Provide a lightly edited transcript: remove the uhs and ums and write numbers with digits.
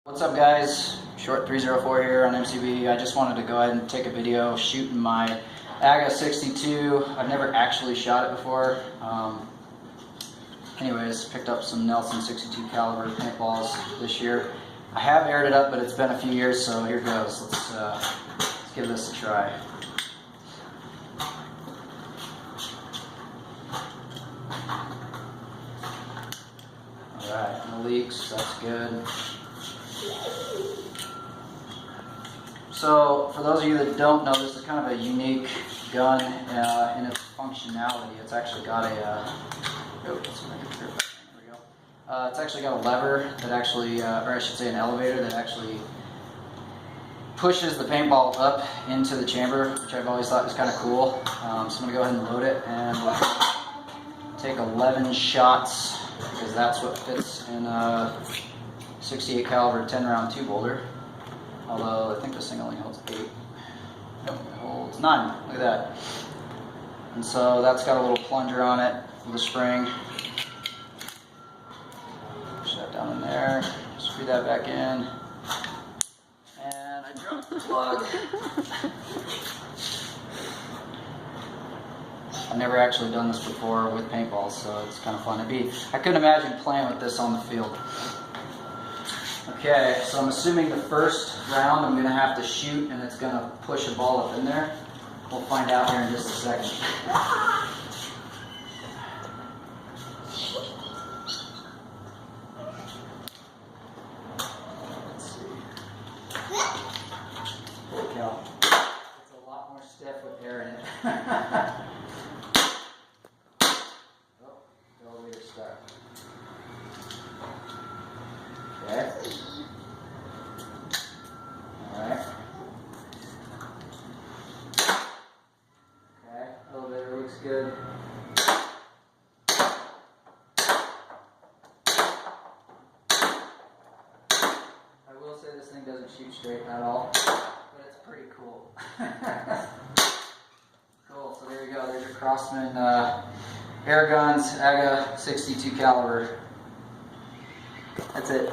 What's up guys, Short 304 here on MCB. I just wanted to go ahead and take a video shooting my AGA 62. I've never actually shot it before. Anyways, picked up some Nelson 62 caliber paintballs this year. I have aired it up, but it's been a few years, so here goes. Let's give this a try. Alright, no leaks, that's good. So, for those of you that don't know, this is kind of a unique gun in its functionality. It's actually got a, it's actually got a lever that actually, or I should say an elevator that actually pushes the paintball up into the chamber, which I've always thought was kind of cool. So I'm going to go ahead and load it, and we'll take 11 shots, because that's what fits in a 68 caliber 10 round tube holder. Although I think this thing only holds 8. Nope, it holds 9. Look at that. And so that's got a little plunger on it with a spring. Push that down in there. Screw that back in. And I dropped the plug. I've never actually done this before with paintballs, so it's kind of fun to be. I couldn't imagine playing with this on the field. Okay, so I'm assuming the first round I'm going to have to shoot and it's going to push a ball up in there. We'll find out here in just a second. Let's see. Holy cow. It's a lot more stiff with air in it. Oh, the elevator's stuck. Okay. Alright. Okay, elevator looks good. I will say this thing doesn't shoot straight at all, but it's pretty cool. Cool, so there you go. There's your Crosman Airguns AGA 62 caliber. That's it.